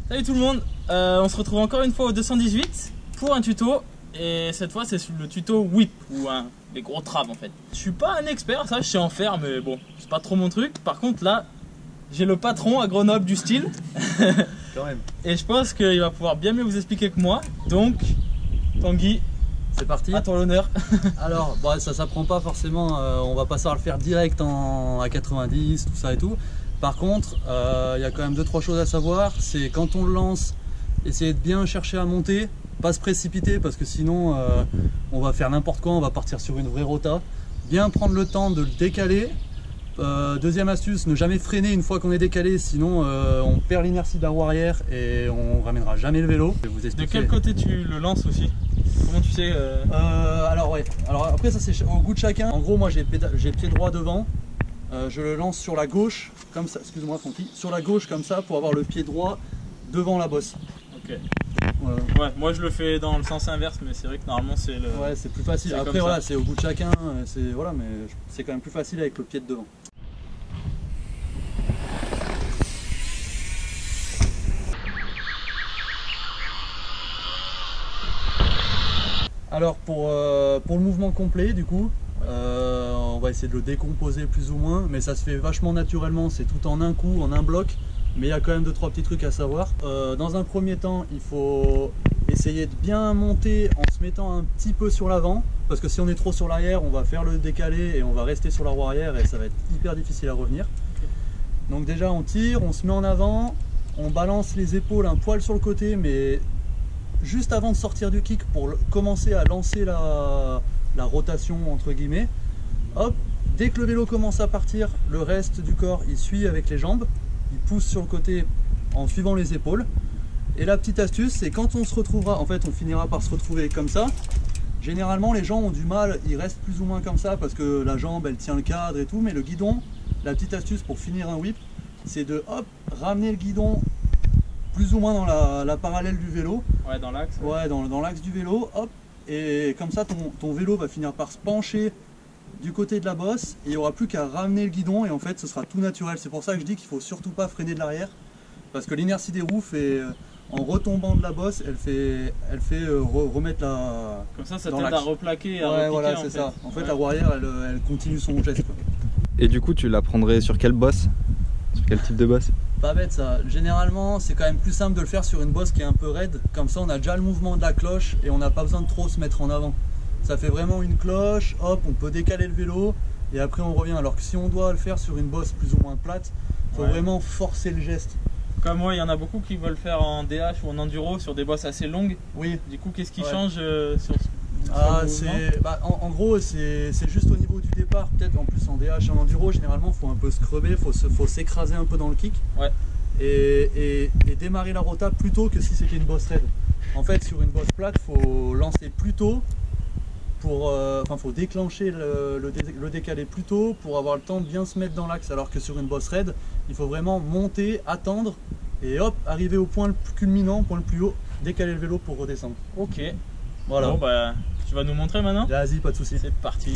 Salut tout le monde, on se retrouve encore une fois au 218 pour un tuto. Et cette fois c'est le tuto whip ou les gros traves en fait. Je suis pas un expert, ça je sais en faire, mais bon, c'est pas trop mon truc. Par contre là, j'ai le patron à Grenoble du style. Quand même. Et je pense qu'il va pouvoir bien mieux vous expliquer que moi. Donc, Tanguy, c'est parti. à toi l'honneur. Alors, bon, ça s'apprend pas forcément, on va pas savoir le faire direct à 90, tout ça et tout. Par contre, il y a quand même 2-3 choses à savoir. C'est quand on le lance, essayer de bien chercher à monter, pas se précipiter parce que sinon on va faire n'importe quoi, on va partir sur une vraie rota. Bien prendre le temps de le décaler. Deuxième astuce, ne jamais freiner une fois qu'on est décalé, sinon on perd l'inertie de la roue arrière et on ramènera jamais le vélo. Je vais vous expliquer. De quel côté tu le lances aussi? Comment tu sais alors ouais, alors après ça c'est au goût de chacun. En gros moi j'ai pied droit devant, je le lance sur la gauche comme ça, excuse-moi Francky, sur la gauche comme ça pour avoir le pied droit devant la bosse. Ok. Ouais, moi je le fais dans le sens inverse, mais c'est vrai que normalement c'est le. Ouais, c'est plus facile. Après voilà, c'est au goût de chacun, c'est voilà, mais c'est quand même plus facile avec le pied de devant. Alors pour le mouvement complet du coup, on va essayer de le décomposer plus ou moins, mais ça se fait vachement naturellement, c'est tout en un coup, en un bloc, mais il y a quand même 2-3 petits trucs à savoir. Dans un premier temps, il faut essayer de bien monter en se mettant un petit peu sur l'avant, parce que si on est trop sur l'arrière, on va faire le décalé et on va rester sur la roue arrière et ça va être hyper difficile à revenir. Donc déjà on tire, on se met en avant, on balance les épaules un poil sur le côté, mais juste avant de sortir du kick pour commencer à lancer la rotation entre guillemets. Hop, dès que le vélo commence à partir, le reste du corps il suit avec les jambes, il pousse sur le côté en suivant les épaules. Et la petite astuce, c'est quand on se retrouvera, en fait on finira par se retrouver comme ça. Généralement les gens ont du mal, ils restent plus ou moins comme ça parce que la jambe elle tient le cadre et tout, mais le guidon, la petite astuce pour finir un whip, c'est de hop, ramener le guidon plus ou moins dans la parallèle du vélo. Ouais, dans l'axe. Ouais, dans l'axe du vélo, hop, et comme ça ton vélo va finir par se pencher du côté de la bosse et il n'y aura plus qu'à ramener le guidon et en fait ce sera tout naturel. C'est pour ça que je dis qu'il faut surtout pas freiner de l'arrière parce que l'inertie des roues fait, en retombant de la bosse, elle fait remettre la... Comme ça t'aide à replaquer et à repiquer, voilà, c'est ça. En fait la roue arrière elle continue son geste quoi. Et du coup tu la prendrais sur quelle bosse? Sur quel type de bosse? Pas bête ça, généralement c'est quand même plus simple de le faire sur une bosse qui est un peu raide, comme ça on a déjà le mouvement de la cloche et on n'a pas besoin de trop se mettre en avant. Ça fait vraiment une cloche, hop, on peut décaler le vélo et après on revient. Alors que si on doit le faire sur une bosse plus ou moins plate, il faut vraiment forcer le geste. Comme moi, il y en a beaucoup qui veulent faire en DH ou en enduro sur des bosses assez longues. Oui. Du coup, qu'est-ce qui change sur en gros c'est juste au niveau du départ, peut-être en plus en DH et en enduro généralement il faut un peu scrubber, faut s'écraser un peu dans le kick et démarrer la rota plus tôt que si c'était une bosse raide. En fait sur une bosse plate il faut lancer plus tôt pour, faut déclencher le décalé plus tôt pour avoir le temps de bien se mettre dans l'axe, alors que sur une bosse raide il faut vraiment monter, attendre et hop, arriver au point le plus culminant, point le plus haut, décaler le vélo pour redescendre. Ok. Voilà. Bon bah tu vas nous montrer maintenant? Vas-y, pas de soucis. C'est parti.